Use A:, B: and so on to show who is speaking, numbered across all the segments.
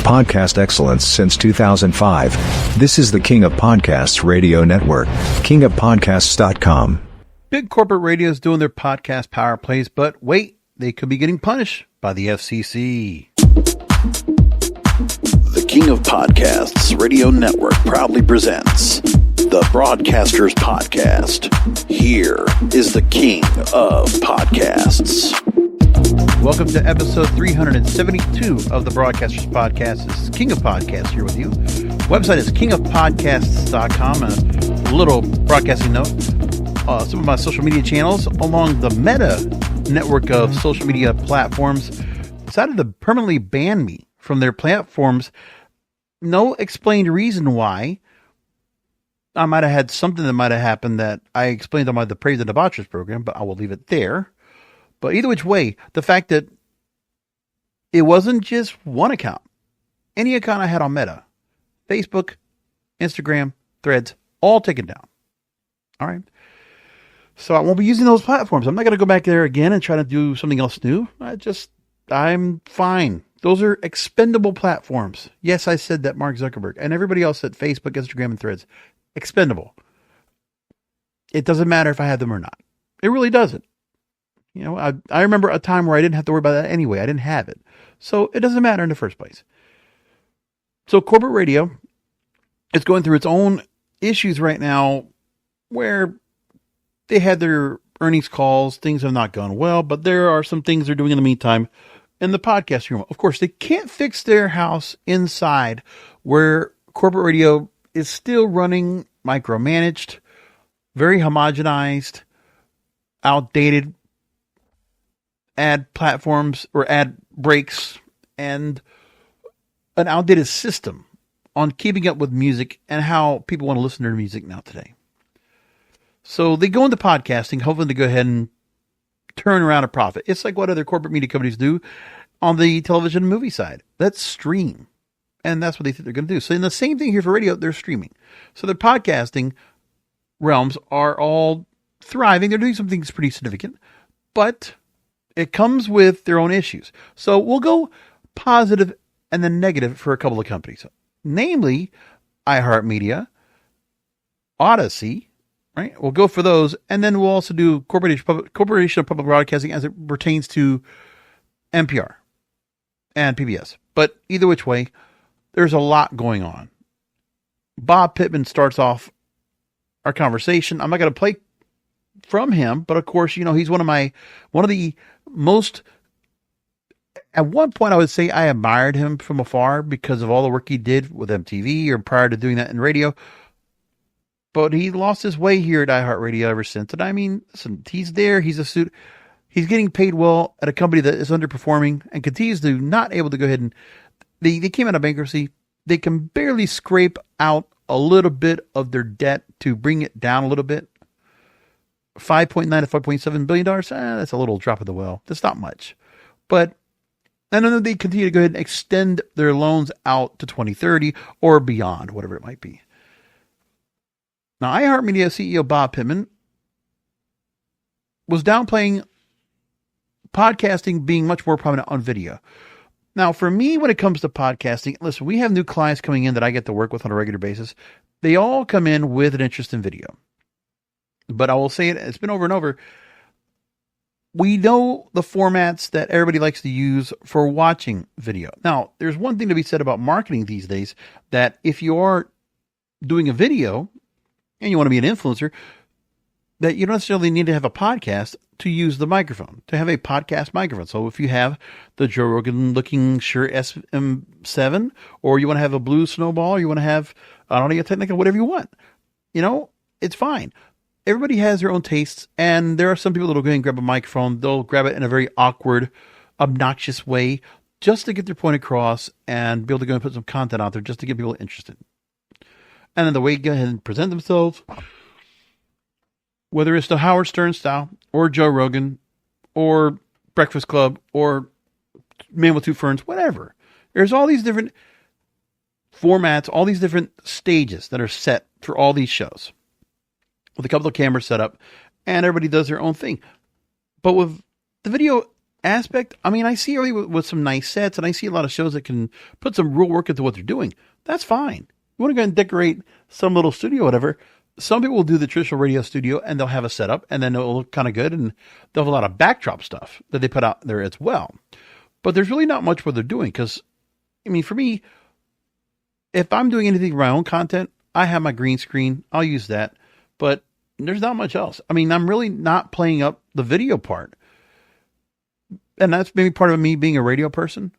A: podcast excellence since 2005. This is the King of Podcasts Radio Network, kingofpodcasts.com.
B: Big corporate radio is doing their podcast power plays, but wait, they could be getting punished by the FCC.
C: The King of Podcasts Radio Network proudly presents the Broadcasters Podcast. Here is the King of Podcasts.
B: Welcome to episode 372 of the Broadcasters Podcast. This is King of Podcasts here with you. Website is kingofpodcasts.com. A little broadcasting note. Some of my social media channels along the Meta network of social media platforms decided to permanently ban me from their platforms. No explained reason why. I might have had something that might have happened that I explained on the Praise and Debauchers program, but I will leave it there. But either which way, the fact that it wasn't just one account. Any account I had on Meta, Facebook, Instagram, Threads, all taken down. All right. So I won't be using those platforms. I'm not going to go back there again and try to do something else new. I'm fine. Those are expendable platforms. Yes, I said that, Mark Zuckerberg. And everybody else said Facebook, Instagram, and Threads. Expendable. It doesn't matter if I have them or not. It really doesn't. You know, I remember a time where I didn't have to worry about that anyway. I didn't have it. So it doesn't matter in the first place. So corporate radio is going through its own issues right now where they had their earnings calls. Things have not gone well, but there are some things they're doing in the meantime in the podcast room. Of course, they can't fix their house inside where corporate radio is still running micromanaged, very homogenized, outdated ad platforms or ad breaks, and an outdated system on keeping up with music and how people want to listen to their music now today. So they go into podcasting, hoping to go ahead and turn around a profit. It's like what other corporate media companies do on the television and movie side. Let's stream. And that's what they think they're going to do. So in the same thing here for radio, they're streaming. So their podcasting realms are all thriving. They're doing some things pretty significant, but it comes with their own issues. So we'll go positive and then negative for a couple of companies, namely iHeartMedia, Audacy, right? We'll go for those. And then we'll also do Corporation of Public Broadcasting as it pertains to NPR and PBS. But either which way, there's a lot going on. Bob Pittman starts off our conversation. I'm not going to play from him, but of course, you know, he's one of the most, at one point I would say I admired him from afar because of all the work he did with MTV or prior to doing that in radio. But he lost his way here at iHeartRadio ever since. And I mean, listen, he's there. He's getting paid well at a company that is underperforming and continues to not able to go ahead and they came out of bankruptcy. They can barely scrape out a little bit of their debt to bring it down a little bit. $5.9 to $5.7 billion. That's a little drop of the well. That's not much. But I know they continue to go ahead and extend their loans out to 2030 or beyond, whatever it might be. Now, iHeartMedia CEO Bob Pittman was downplaying podcasting being much more prominent on video. Now, for me, when it comes to podcasting, listen, we have new clients coming in that I get to work with on a regular basis. They all come in with an interest in video. But I will say it's been over and over. We know the formats that everybody likes to use for watching video. Now, there's one thing to be said about marketing these days, that if you are doing a video and you want to be an influencer, that you don't necessarily need to have a podcast to use the microphone, to have a podcast microphone. So if you have the Joe Rogan looking Shure SM7, or you want to have a Blue Snowball, or you want to have, I don't know, a Technica, whatever you want, you know, it's fine. Everybody has their own tastes, and there are some people that will go ahead and grab a microphone. They'll grab it in a very awkward, obnoxious way just to get their point across and be able to go and put some content out there just to get people interested. And then the way you go ahead and present themselves, whether it's the Howard Stern style or Joe Rogan or Breakfast Club or Man with Two Ferns, whatever. There's all these different formats, all these different stages that are set for all these shows with a couple of cameras set up, and everybody does their own thing. But with the video, aspect, I mean, I see everybody with some nice sets, and I see a lot of shows that can put some real work into what they're doing. That's fine. You want to go and decorate some little studio, whatever. Some people will do the traditional radio studio, and they'll have a setup, and then it'll look kind of good, and they'll have a lot of backdrop stuff that they put out there as well. But there's really not much what they're doing, because, I mean, for me, if I'm doing anything for my own content, I have my green screen. I'll use that. But there's not much else. I mean, I'm really not playing up the video part. And that's maybe part of me being a radio person.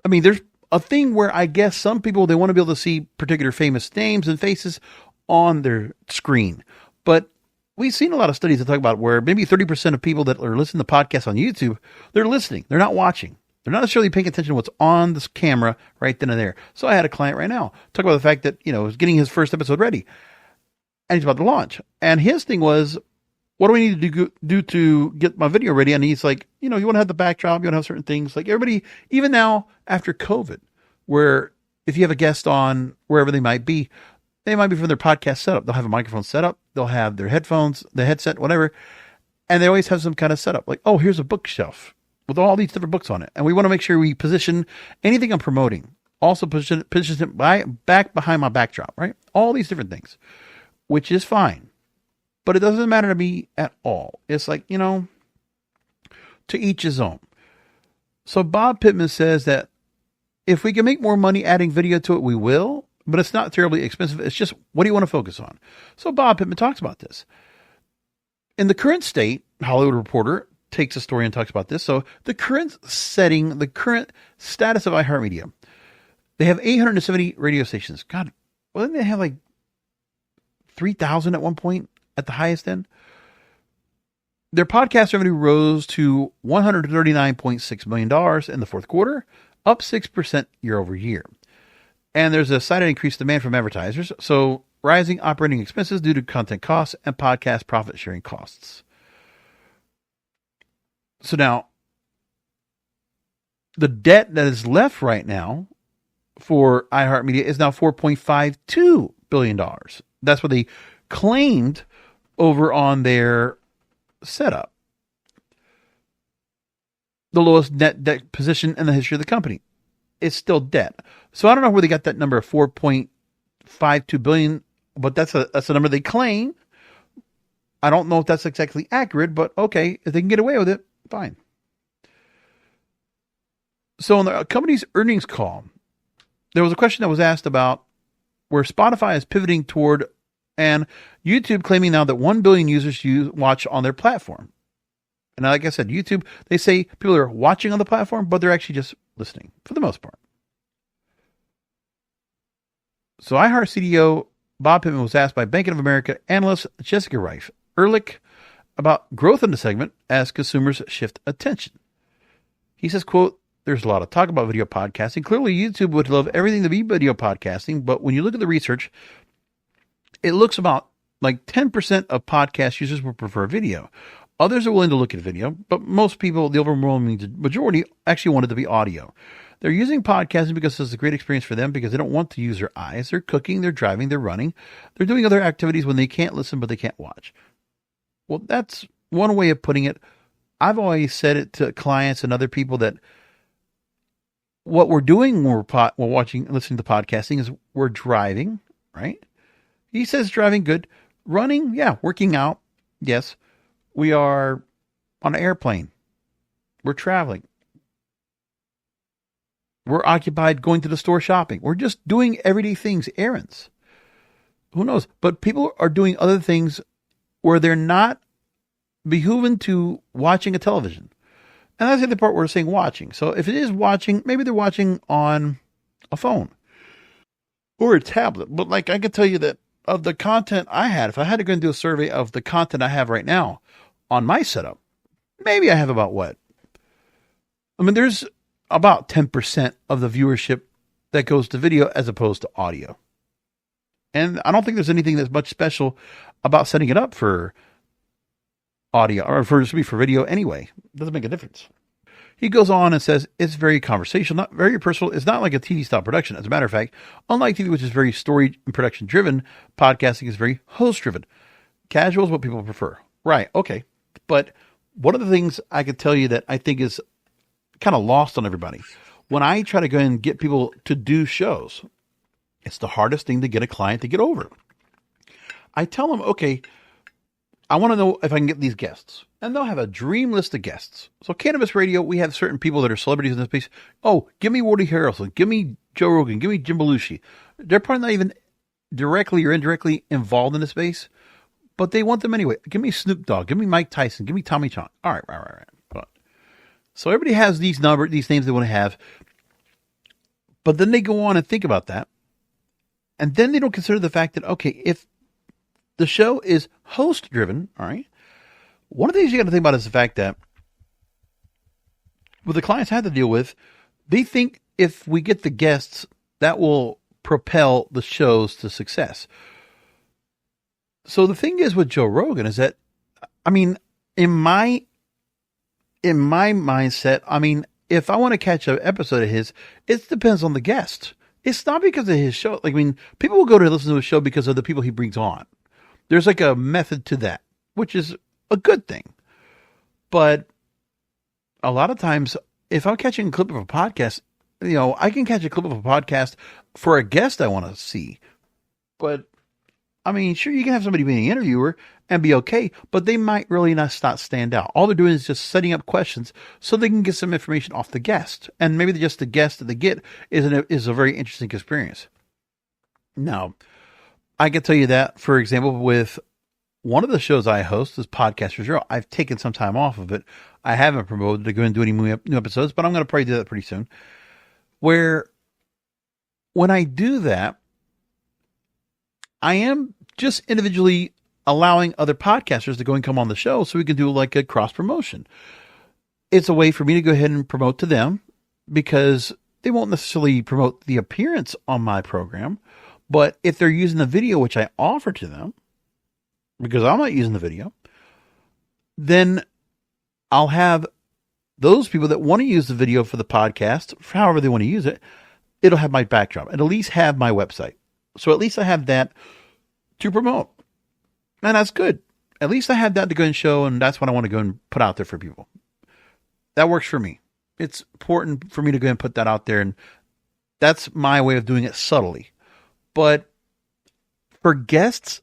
B: I mean, there's a thing where I guess some people, they want to be able to see particular famous names and faces on their screen. But we've seen a lot of studies that talk about where maybe 30% of people that are listening to podcasts on YouTube, they're listening. They're not watching. They're not necessarily paying attention to what's on this camera right then and there. So I had a client right now talk about the fact that, he's getting his first episode ready. And he's about to launch. And his thing was, what do we need to do to get my video ready? And he's like, you want to have the backdrop, you want to have certain things. Like everybody, even now after COVID, where if you have a guest on wherever they might be from their podcast setup. They'll have a microphone set up. They'll have their headphones, the headset, whatever. And they always have some kind of setup. Like, oh, here's a bookshelf with all these different books on it. And we want to make sure we position anything I'm promoting. Also position it back behind my backdrop, right? All these different things, which is fine. But it doesn't matter to me at all. It's like, to each his own. So Bob Pittman says that if we can make more money adding video to it, we will. But it's not terribly expensive. It's just, what do you want to focus on? So Bob Pittman talks about this. In the current state, Hollywood Reporter takes a story and talks about this. So the current setting, the current status of iHeartMedia, they have 870 radio stations. God, well, didn't they have like 3,000 at one point at the highest end? Their podcast revenue rose to $139.6 million in the fourth quarter, up 6% year over year. And there's a cited increased demand from advertisers, so rising operating expenses due to content costs and podcast profit sharing costs. So now, the debt that is left right now for iHeartMedia is now $4.52 billion. That's what they claimed over on their setup. The lowest net debt position in the history of the company. It's still debt. So I don't know where they got that number of $4.52 billion, but that's a number they claim. I don't know if that's exactly accurate, but okay, if they can get away with it, fine. So on the company's earnings call, there was a question that was asked about where Spotify is pivoting toward, and YouTube claiming now that 1 billion users watch on their platform. And like I said, YouTube, they say people are watching on the platform, but they're actually just listening for the most part. So iHeart CEO Bob Pittman was asked by Bank of America analyst Jessica Reif Ehrlich about growth in the segment as consumers shift attention. He says, quote, "There's a lot of talk about video podcasting. Clearly, YouTube would love everything to be video podcasting, but when you look at the research, it looks about like 10% of podcast users would prefer video. Others are willing to look at video, but most people, the overwhelming majority, actually want it to be audio. They're using podcasting because it's a great experience for them because they don't want to use their eyes. They're cooking, they're driving, they're running. They're doing other activities when they can't listen, but they can't watch." Well, that's one way of putting it. I've always said it to clients and other people that what we're doing when we're watching, listening to podcasting is we're driving, right? He says driving, good. Running, yeah. Working out, yes. We are on an airplane. We're traveling. We're occupied going to the store shopping. We're just doing everyday things, errands. Who knows? But people are doing other things where they're not behooving to watching a television. And that's the other part where we're saying watching. So if it is watching, maybe they're watching on a phone or a tablet. But like I can tell you that of the content I had, if I had to go and do a survey of the content I have right now on my setup, maybe I have about what? I mean, there's about 10% of the viewership that goes to video as opposed to audio. And I don't think there's anything that's much special about setting it up for audio or for video anyway. It doesn't make a difference. He goes on and says, it's very conversational, not very personal. It's not like a TV style production. As a matter of fact, unlike TV, which is very story and production driven, podcasting is very host driven. Casual is what people prefer. Right. Okay. But one of the things I could tell you that I think is kind of lost on everybody, when I try to go and get people to do shows, it's the hardest thing to get a client to get over. I tell them, okay, I want to know if I can get these guests. And they'll have a dream list of guests. So Cannabis Radio, we have certain people that are celebrities in this space. Oh, give me Woody Harrelson. Give me Joe Rogan. Give me Jim Belushi. They're probably not even directly or indirectly involved in the space, but they want them anyway. Give me Snoop Dogg. Give me Mike Tyson. Give me Tommy Chong. All right. But, so everybody has these names they want to have. But then they go on and think about that. And then they don't consider the fact that, okay, if the show is host driven, all right, one of the things you got to think about is the fact that what the clients have to deal with, they think if we get the guests, that will propel the shows to success. So the thing is with Joe Rogan is that, I mean, in my mindset, I mean, if I want to catch an episode of his, it depends on the guest. It's not because of his show. Like, I mean, people will go to listen to a show because of the people he brings on. There's like a method to that, which is a good thing. But a lot of times, if I'm catching a clip of a podcast, you know, I can catch a clip of a podcast for a guest I want to see. But, I mean, sure, you can have somebody being an interviewer and be okay, but they might really not stand out. All they're doing is just setting up questions so they can get some information off the guest. And maybe just the guest that they get is a very interesting experience. Now, I can tell you that, for example, with one of the shows I host is Podcasters Zero. I've taken some time off of it. I haven't promoted to go and do any new episodes, but I'm going to probably do that pretty soon. Where when I do that, I am just individually allowing other podcasters to go and come on the show so we can do like a cross promotion. It's a way for me to go ahead and promote to them because they won't necessarily promote the appearance on my program. But if they're using the video, which I offer to them, because I'm not using the video, then I'll have those people that want to use the video for the podcast, however they want to use it, it'll have my backdrop and at least have my website. So at least I have that to promote. And that's good. At least I have that to go and show, and that's what I want to go and put out there for people. That works for me. It's important for me to go and put that out there, and that's my way of doing it subtly. But for guests,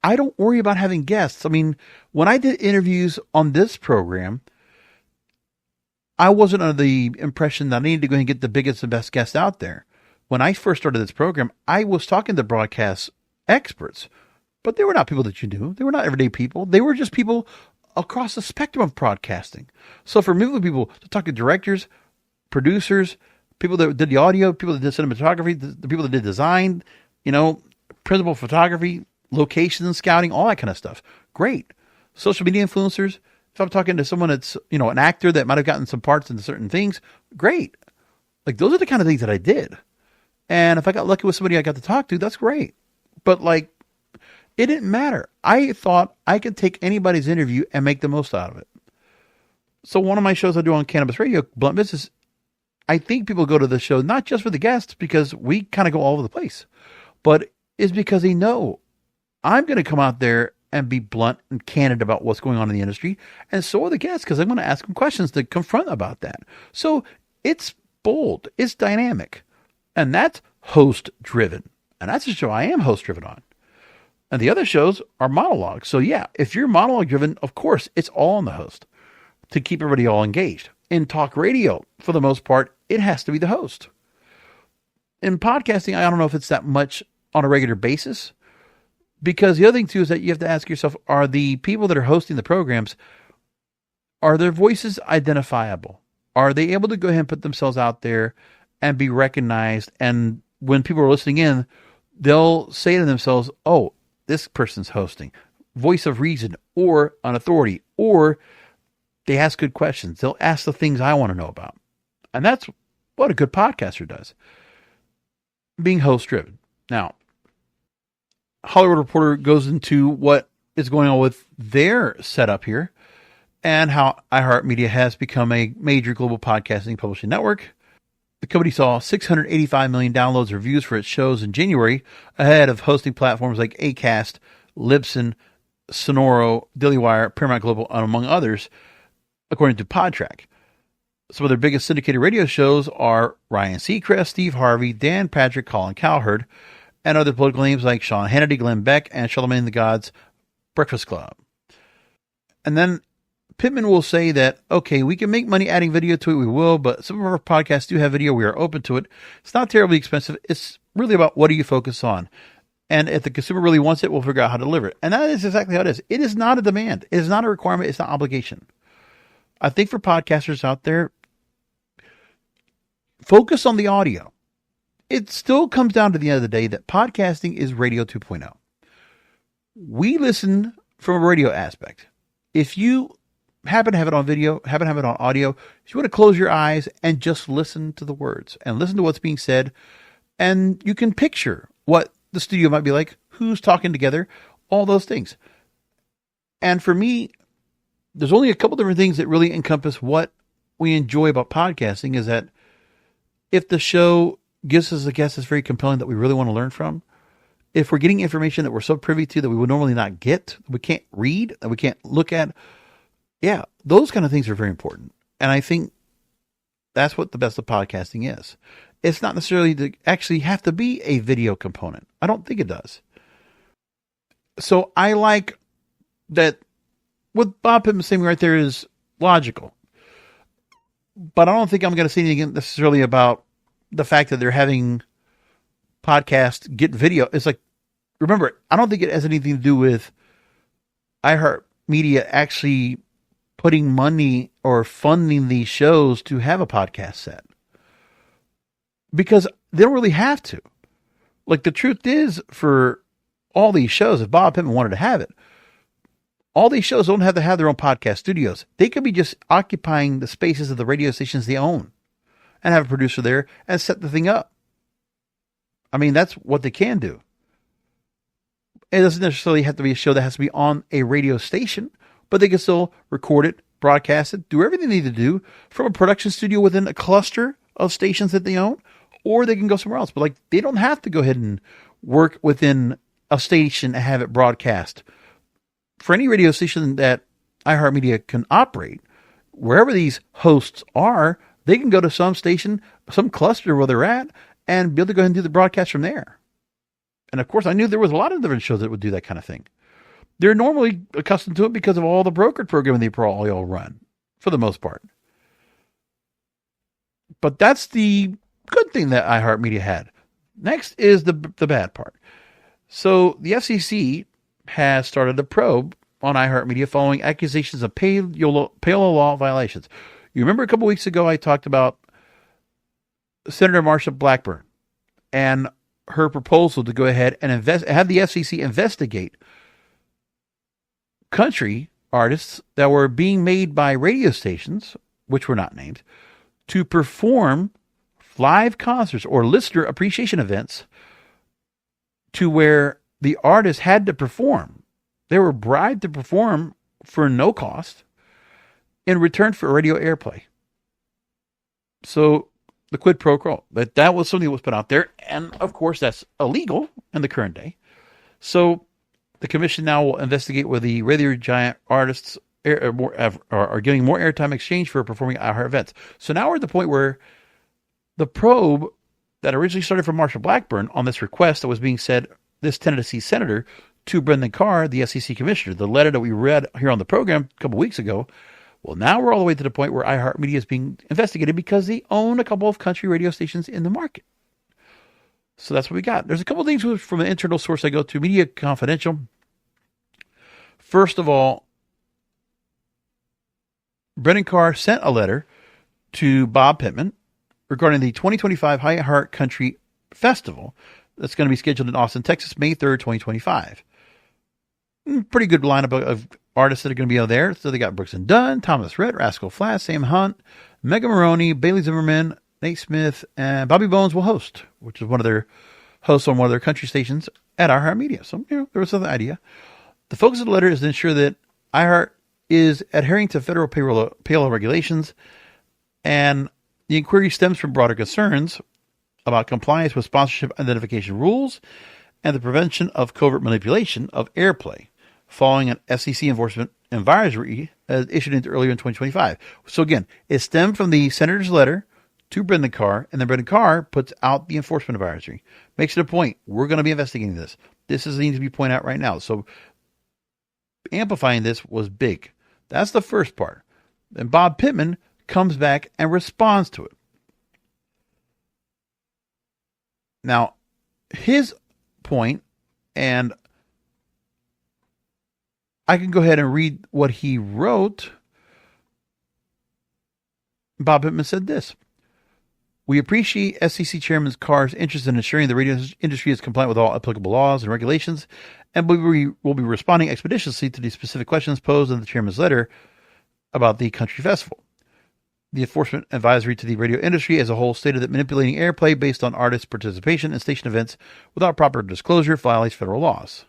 B: I don't worry about having guests. I mean, when I did interviews on this program, I wasn't under the impression that I needed to go and get the biggest and best guests out there. When I first started this program, I was talking to broadcast experts, but they were not people that you knew. They were not everyday people. They were just people across the spectrum of broadcasting. So for me, people to talk to directors, producers, people that did the audio, people that did cinematography, the people that did design, you know, principal photography, location scouting, all that kind of stuff. Great. Social media influencers. If I'm talking to someone that's, you know, an actor that might have gotten some parts into certain things, great. Like, those are the kind of things that I did. And if I got lucky with somebody I got to talk to, that's great. But, like, it didn't matter. I thought I could take anybody's interview and make the most out of it. So one of my shows I do on Cannabis Radio, Blunt Business, I think people go to the show not just for the guests, because we kind of go all over the place, but it's because they know I'm going to come out there and be blunt and candid about what's going on in the industry. And so are the guests, because I'm going to ask them questions to confront about that. So it's bold. It's dynamic. And that's host driven. And that's a show I am host driven on. And the other shows are monologues. So yeah, if you're monologue driven, of course, it's all on the host to keep everybody all engaged. In talk radio, for the most part, it has to be the host. In podcasting, I don't know if it's that much on a regular basis, because the other thing too is that you have to ask yourself, are the people that are hosting the programs, are their voices identifiable? Are they able to go ahead and put themselves out there and be recognized? And when people are listening in, they'll say to themselves, oh, this person's hosting. Voice of reason, or an authority, or they ask good questions. They'll ask the things I want to know about. And that's what a good podcaster does. Being host driven. Now, Hollywood Reporter goes into what is going on with their setup here and how iHeartMedia has become a major global podcasting publishing network. The company saw 685 million downloads or views for its shows in January, ahead of hosting platforms like Acast, Libsyn, Sonoro, Daily Wire, Paramount Global, and among others. according to Podtrack. Some of their biggest syndicated radio shows are Ryan Seacrest, Steve Harvey, Dan Patrick, Colin Cowherd, and other political names like Sean Hannity, Glenn Beck, and Charlamagne the God's Breakfast Club. And then Pittman will say that, okay, we can make money adding video to it, we will, but some of our podcasts do have video, we are open to it. It's not terribly expensive. It's really about what do you focus on. And if the consumer really wants it, we'll figure out how to deliver it. And that is exactly how it is. It is not a demand. It is not a requirement. It's not obligation. I think for podcasters out there, focus on the audio. It still comes down to the end of the day that podcasting is radio 2.0. We listen from a radio aspect. If you happen to have it on video, happen to have it on audio, if you want to close your eyes and just listen to the words and listen to what's being said, and you can picture what the studio might be like, who's talking together, all those things. And for me, there's only a couple different things that really encompass what we enjoy about podcasting is that if the show gives us a guest that's very compelling that we really want to learn from, if we're getting information that we're so privy to that we would normally not get, we can't read, that we can't look at, yeah, those kind of things are very important. And I think that's what the best of podcasting is. It's not necessarily to actually have to be a video component. I don't think it does. So I like that what Bob Pittman saying right there is logical. But I don't think I'm going to say anything necessarily about the fact that they're having podcast get video. It's like, remember, I don't think it has anything to do with iHeartMedia actually putting money or funding these shows to have a podcast set. Because they don't really have to. Like, the truth is, for all these shows, if Bob Pittman wanted to have it, all these shows don't have to have their own podcast studios. They could be just occupying the spaces of the radio stations they own and have a producer there and set the thing up. I mean, that's what they can do. It doesn't necessarily have to be a show that has to be on a radio station, but they can still record it, broadcast it, do everything they need to do from a production studio within a cluster of stations that they own, or they can go somewhere else. But like, they don't have to go ahead and work within a station and have it broadcast. For any radio station that iHeartMedia can operate, wherever these hosts are, they can go to some station, some cluster where they're at, and be able to go ahead and do the broadcast from there. And of course, I knew there was a lot of different shows that would do that kind of thing. They're normally accustomed to it because of all the brokered programming they probably all run, for the most part. But that's the good thing that iHeartMedia had. Next is the bad part. So the FCC has started a probe on iHeartMedia following accusations of payroll law violations. You remember a couple weeks ago I talked about Senator Marsha Blackburn and her proposal to go ahead and have the FCC investigate country artists that were being made by radio stations, which were not named, to perform live concerts or listener appreciation events to where the artists had to perform. They were bribed to perform for no cost in return for radio airplay. So the quid pro quo, that was something that was put out there. And of course, that's illegal in the current day. So the commission now will investigate whether the radio giant artists are getting more airtime exchange for performing iHeart events. So now we're at the point where the probe that originally started from Marsha Blackburn on this request that was being said, this Tennessee senator, to Brendan Carr, the SEC commissioner, the letter that we read here on the program a couple weeks ago. Well, now we're all the way to the point where iHeartMedia is being investigated because they own a couple of country radio stations in the market. So that's what we got. There's a couple of things from an internal source I go to, Media Confidential. First of all, Brendan Carr sent a letter to Bob Pittman regarding the 2025 iHeart Country Festival that's going to be scheduled in Austin, Texas, May 3rd, 2025. Pretty good lineup of artists that are going to be out there. So they got Brooks and Dunn, Thomas Rhett, Rascal Flatts, Sam Hunt, Megan Maroney, Bailey Zimmerman, Nate Smith, and Bobby Bones will host, which is one of their hosts on one of their country stations at iHeartMedia. So, there was some idea. The focus of the letter is to ensure that iHeart is adhering to federal payroll regulations, and the inquiry stems from broader concerns about compliance with sponsorship identification rules and the prevention of covert manipulation of airplay following an FCC enforcement advisory issued earlier in 2025. So again, it stemmed from the senator's letter to Brendan Carr, and then Brendan Carr puts out the enforcement advisory. Makes it a point. We're going to be investigating this. This is needs to be pointed out right now. So amplifying this was big. That's the first part. Then Bob Pittman comes back and responds to it. Now, his point, and I can go ahead and read what he wrote. Bob Pittman said this: "We appreciate FCC Chairman Carr's interest in ensuring the radio industry is compliant with all applicable laws and regulations, and we will be responding expeditiously to the specific questions posed in the Chairman's letter about the country festival. The enforcement advisory to the radio industry as a whole stated that manipulating airplay based on artist participation in station events without proper disclosure violates federal laws.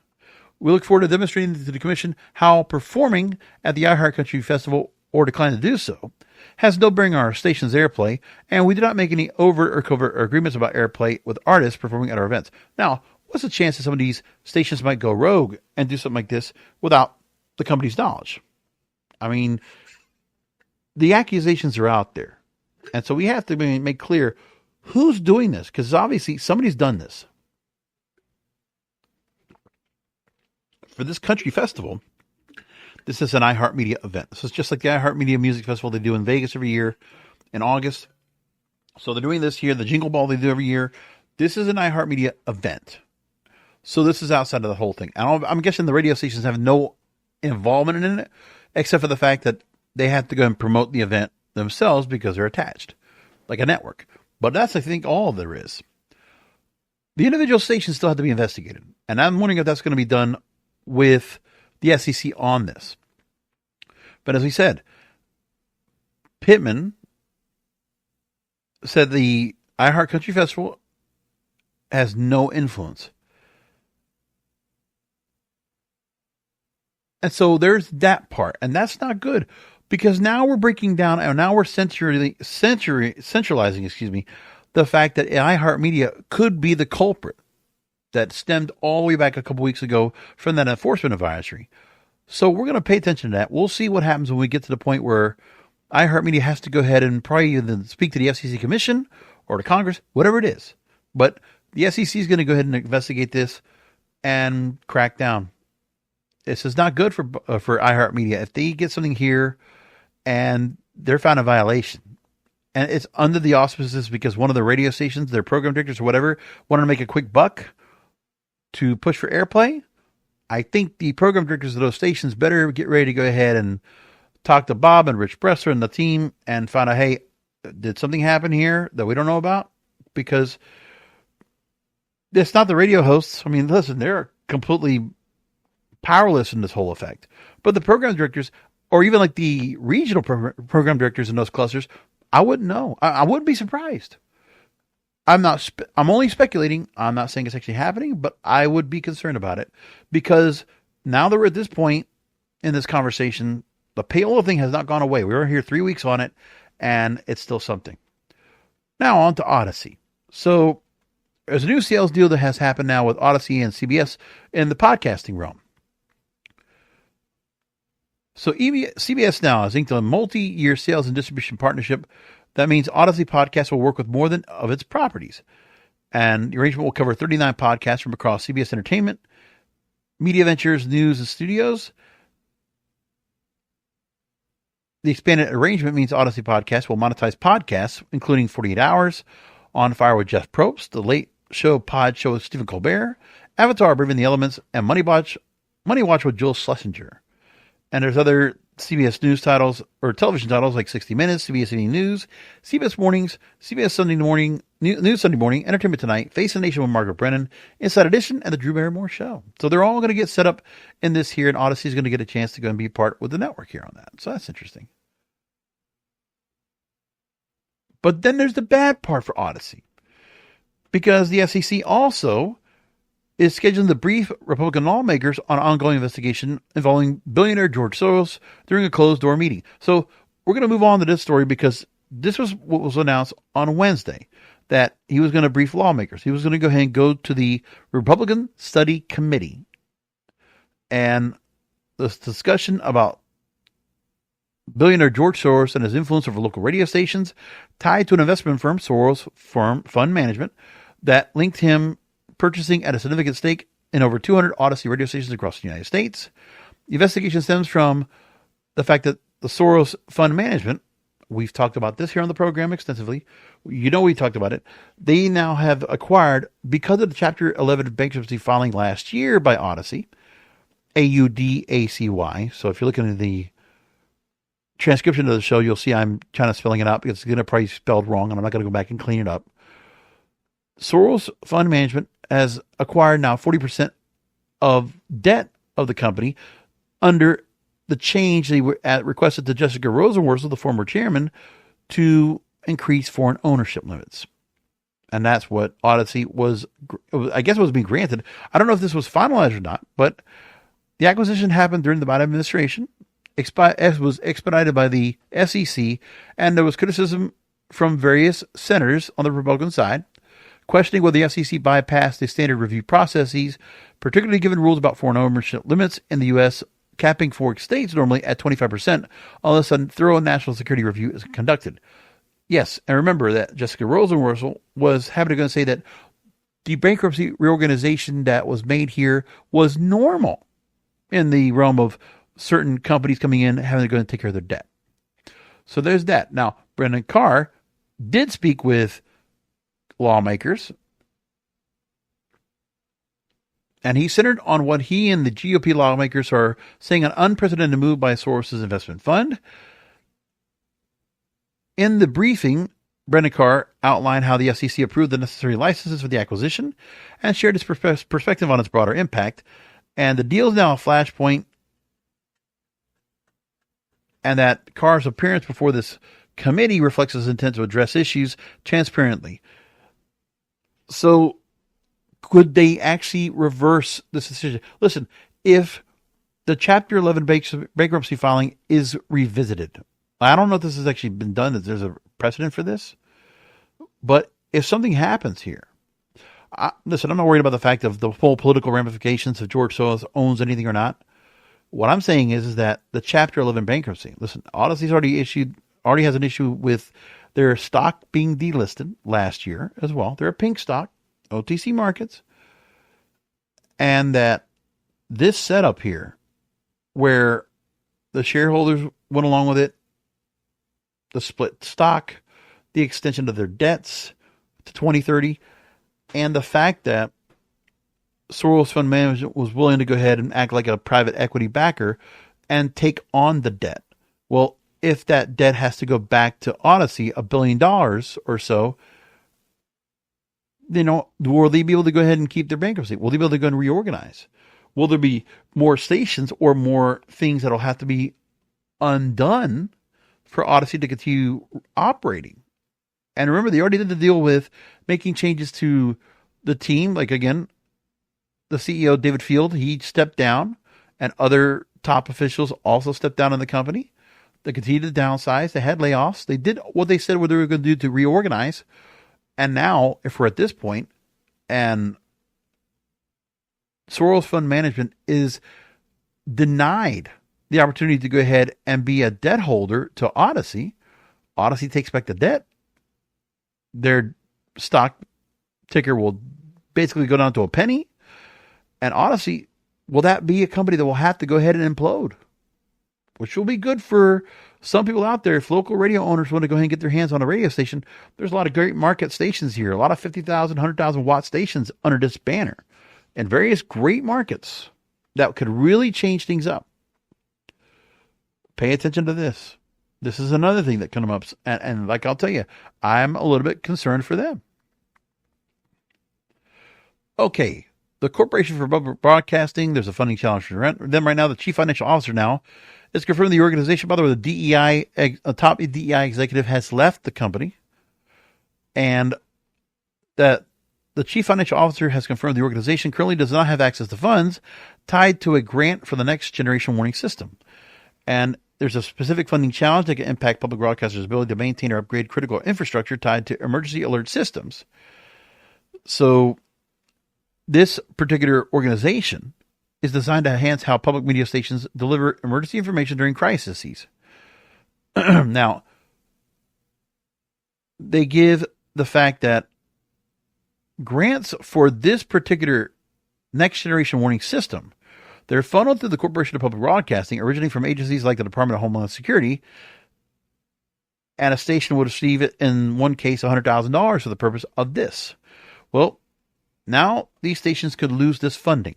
B: We look forward to demonstrating to the Commission how performing at the iHeartCountry Festival or decline to do so has no bearing on our station's airplay, and we do not make any overt or covert agreements about airplay with artists performing at our events." Now, what's the chance that some of these stations might go rogue and do something like this without the company's knowledge? I mean, the accusations are out there. And so we have to make clear who's doing this, because obviously somebody's done this. For this country festival, this is an iHeartMedia event. This is just like the iHeartMedia Music Festival they do in Vegas every year in August. So they're doing this here, the Jingle Ball they do every year. This is an iHeartMedia event. So this is outside of the whole thing. I'm guessing the radio stations have no involvement in it, except for the fact that they have to go and promote the event themselves because they're attached, like a network. But that's, I think, all there is. The individual stations still have to be investigated. And I'm wondering if that's going to be done with the FCC on this. But as we said, Pittman said the iHeartCountry Festival has no influence. And so there's that part. And that's not good, because now we're breaking down, and now we're centralizing, the fact that iHeartMedia could be the culprit that stemmed all the way back a couple weeks ago from that enforcement advisory. So we're going to pay attention to that. We'll see what happens when we get to the point where iHeartMedia has to go ahead and probably either speak to the FCC Commission or to Congress, whatever it is. But the FCC is going to go ahead and investigate this and crack down. This is not good for iHeartMedia. If they get something here and they're found a violation, and it's under the auspices because one of the radio stations, their program directors or whatever, wanted to make a quick buck to push for airplay, I think the program directors of those stations better get ready to go ahead and talk to Bob and Rich Bresser and the team and find out, hey, did something happen here that we don't know about? Because it's not the radio hosts. I mean, listen, they're completely powerless in this whole effect. But the program directors, or even like the regional program directors in those clusters, I wouldn't know. I wouldn't be surprised. I'm only speculating. I'm not saying it's actually happening, but I would be concerned about it, because now that we're at this point in this conversation, the payola thing has not gone away. We were here 3 weeks on it, and it's still something. Now on to Audacy. So there's a new sales deal that has happened now with Audacy and CBS in the podcasting realm. So CBS now has inked a multi-year sales and distribution partnership. That means Audacy Podcast will work with more than of its properties. And the arrangement will cover 39 podcasts from across CBS Entertainment, Media Ventures, News, and Studios. The expanded arrangement means Audacy Podcast will monetize podcasts, including 48 Hours, On Fire with Jeff Probst, The Late Show Pod Show with Stephen Colbert, Avatar, Braving the Elements, and Money Watch with Joel Schlesinger. And there's other CBS News titles or television titles like 60 Minutes, CBS Evening News, CBS Mornings, CBS Sunday Morning, News Sunday Morning, Entertainment Tonight, Face the Nation with Margaret Brennan, Inside Edition, and The Drew Barrymore Show. So they're all going to get set up in this here, and Audacy is going to get a chance to go and be part with the network here on that. So that's interesting. But then there's the bad part for Audacy, because the FCC also is scheduling to brief Republican lawmakers on an ongoing investigation involving billionaire George Soros during a closed-door meeting. So we're going to move on to this story, because this was what was announced on Wednesday, that he was going to brief lawmakers. He was going to go ahead and go to the Republican Study Committee. And this discussion about Billionaire George Soros and his influence over local radio stations tied to an investment firm, Soros Fund Management, that linked him purchasing at a significant stake in over 200 Audacy radio stations across the United States. The investigation stems from the fact that the Soros Fund Management, we've talked about this here on the program extensively. You know, we talked about it. They now have acquired, because of the Chapter 11 bankruptcy filing last year by Audacy, Audacy. So if you're looking at the transcription of the show, you'll see I'm kind of spelling it out because it's going to probably be spelled wrong, and I'm not going to go back and clean it up. Soros Fund Management has acquired now 40% of debt of the company under the change they requested to Jessica Rosenworcel, the former chairman, to increase foreign ownership limits. And that's what Audacy was, I guess it was being granted. I don't know if this was finalized or not, but the acquisition happened during the Biden administration. It was expedited by the FCC, and there was criticism from various senators on the Republican side, questioning whether the FCC bypassed the standard review processes, particularly given rules about foreign ownership limits in the U.S., capping for states normally at 25% unless a thorough national security review is conducted. Yes, and remember that Jessica Rosenworcel was happy to go and say that the bankruptcy reorganization that was made here was normal in the realm of certain companies coming in having to go and take care of their debt. So there's that. Now, Brendan Carr did speak with lawmakers, and he centered on what he and the GOP lawmakers are saying an unprecedented move by Soros' investment fund. In the briefing, Brendan Carr outlined how the FCC approved the necessary licenses for the acquisition and shared his perspective on its broader impact. And the deal is now a flashpoint, and that Carr's appearance before this committee reflects his intent to address issues transparently. So could they actually reverse this decision? Listen, if the Chapter 11 bankruptcy filing is revisited, I don't know if this has actually been done, if there's a precedent for this, but if something happens here, listen, I'm not worried about the fact of the full political ramifications if George Soros owns anything or not. What I'm saying is that the Chapter 11 bankruptcy, listen, Audacy's already has an issue with their stock being delisted last year as well. They're a pink stock, OTC markets. And that this setup here, where the shareholders went along with it, the split stock, the extension of their debts to 2030, and the fact that Soros Fund Management was willing to go ahead and act like a private equity backer and take on the debt. Well, if that debt has to go back to Audacy, $1 billion or so, will they be able to go ahead and keep their bankruptcy? Will they be able to go and reorganize? Will there be more stations or more things that will have to be undone for Audacy to continue operating? And remember, they already did the deal with making changes to the team. Like, again, the CEO, David Field, he stepped down, and other top officials also stepped down in the company. They continued to downsize. They had layoffs. They did what they said what they were going to do to reorganize. And now, if we're at this point, and Soros Fund Management is denied the opportunity to go ahead and be a debt holder to Audacy, Audacy takes back the debt. Their stock ticker will basically go down to a penny. And Audacy, will that be a company that will have to go ahead and implode? Which will be good for some people out there. If local radio owners want to go ahead and get their hands on a radio station, there's a lot of great market stations here. A lot of 50,000, 100,000 watt stations under this banner. And various great markets that could really change things up. Pay attention to this. This is another thing that comes up. And like I'll tell you, I'm a little bit concerned for them. Okay. The Corporation for Public Broadcasting, there's a funding challenge for them right now. The chief financial officer now is confirming the organization. By the way, the DEI, a top DEI executive has left the company. And that the chief financial officer has confirmed the organization currently does not have access to funds tied to a grant for the next generation warning system. And there's a specific funding challenge that can impact public broadcasters' ability to maintain or upgrade critical infrastructure tied to emergency alert systems. So this particular organization is designed to enhance how public media stations deliver emergency information during crises. Now, they give the fact that grants for this particular next generation warning system, they're funneled through the Corporation of Public Broadcasting, originating from agencies like the Department of Homeland Security, and a station would receive it, in one case, $100,000 for the purpose of this. Well, now these stations could lose this funding.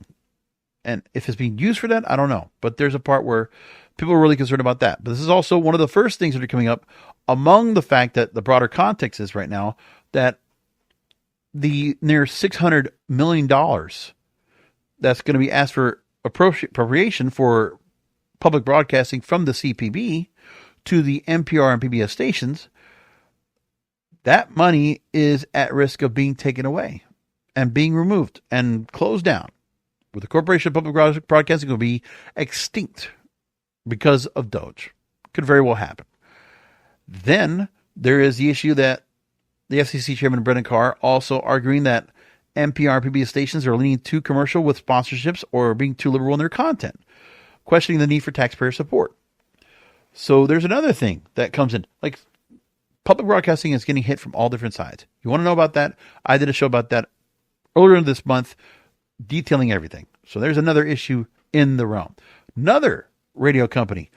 B: And if it's being used for that, I don't know. But there's a part where people are really concerned about that. But this is also one of the first things that are coming up among the fact that the broader context is right now that the near $600 million that's going to be asked for appropriation for public broadcasting from the CPB to the NPR and PBS stations, that money is at risk of being taken away and being removed and closed down. With the Corporation of Public Broadcasting will be extinct because of Doge. Could very well happen. Then there is the issue that the FCC Chairman Brendan Carr also arguing that NPR and PBS stations are leaning too commercial with sponsorships or being too liberal in their content, questioning the need for taxpayer support. So there's another thing that comes in. Like, public broadcasting is getting hit from all different sides. You want to know about that? I did a show about that earlier this month, detailing everything. So there's another issue in the realm. Another radio company,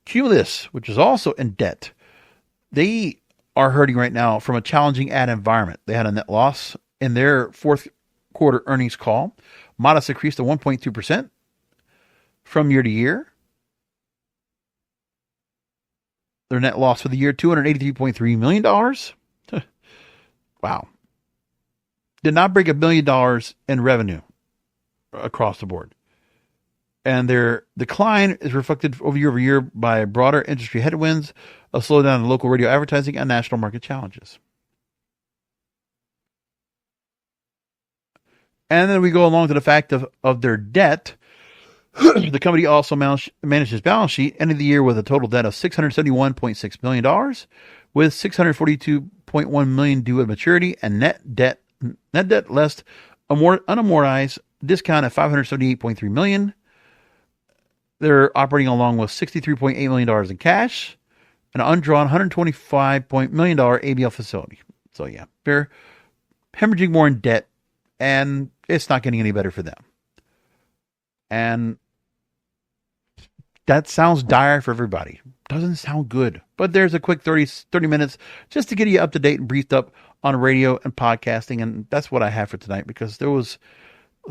B: Cumulus, which is also in debt, they are hurting right now from a challenging ad environment. They had a net loss in their fourth quarter earnings call. Modest increase to 1.2% from year to year. Their net loss for the year, $283.3 million. Wow. Did not break $1 billion in revenue across the board. And their decline is reflected year over year by broader industry headwinds, a slowdown in local radio advertising, and national market challenges. And then we go along to the fact of their debt. The company also manages balance sheet, ending the year with a total debt of $671.6 million, with $642.1 million due at maturity, and net debt less unamortized discount at $578.3 million. They're operating along with $63.8 million in cash, an undrawn $125 million ABL facility. So yeah, they're hemorrhaging more in debt, and it's not getting any better for them. And that sounds dire for everybody. Doesn't sound good. But there's a quick 30 minutes just to get you up to date and briefed up on radio and podcasting. And that's what I have for tonight, because that's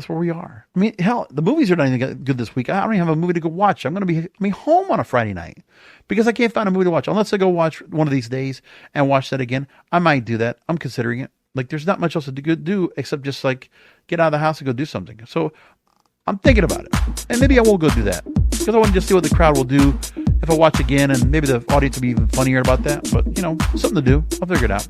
B: where we are. I mean, hell, the movies are not even good this week. I don't even have a movie to go watch. I'm going to be home on a Friday night because I can't find a movie to watch. Unless I go watch one of these days and watch that again. I might do that. I'm considering it. Like, there's not much else to do except just like get out of the house and go do something. So I'm thinking about it. And maybe I will go do that, because I want to just see what the crowd will do if I watch again, and maybe the audience will be even funnier about that. But, something to do. I'll figure it out.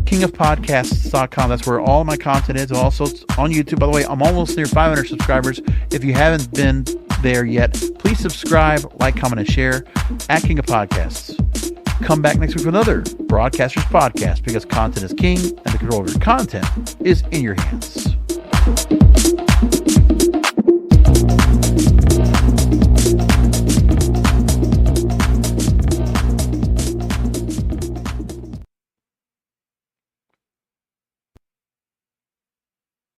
B: KingofPodcasts.com. That's where all my content is. Also, it's on YouTube. By the way, I'm almost near 500 subscribers. If you haven't been there yet, please subscribe, like, comment, and share at King of Podcasts. Come back next week with another Broadcasters Podcast, because content is king and the control of your content is in your hands.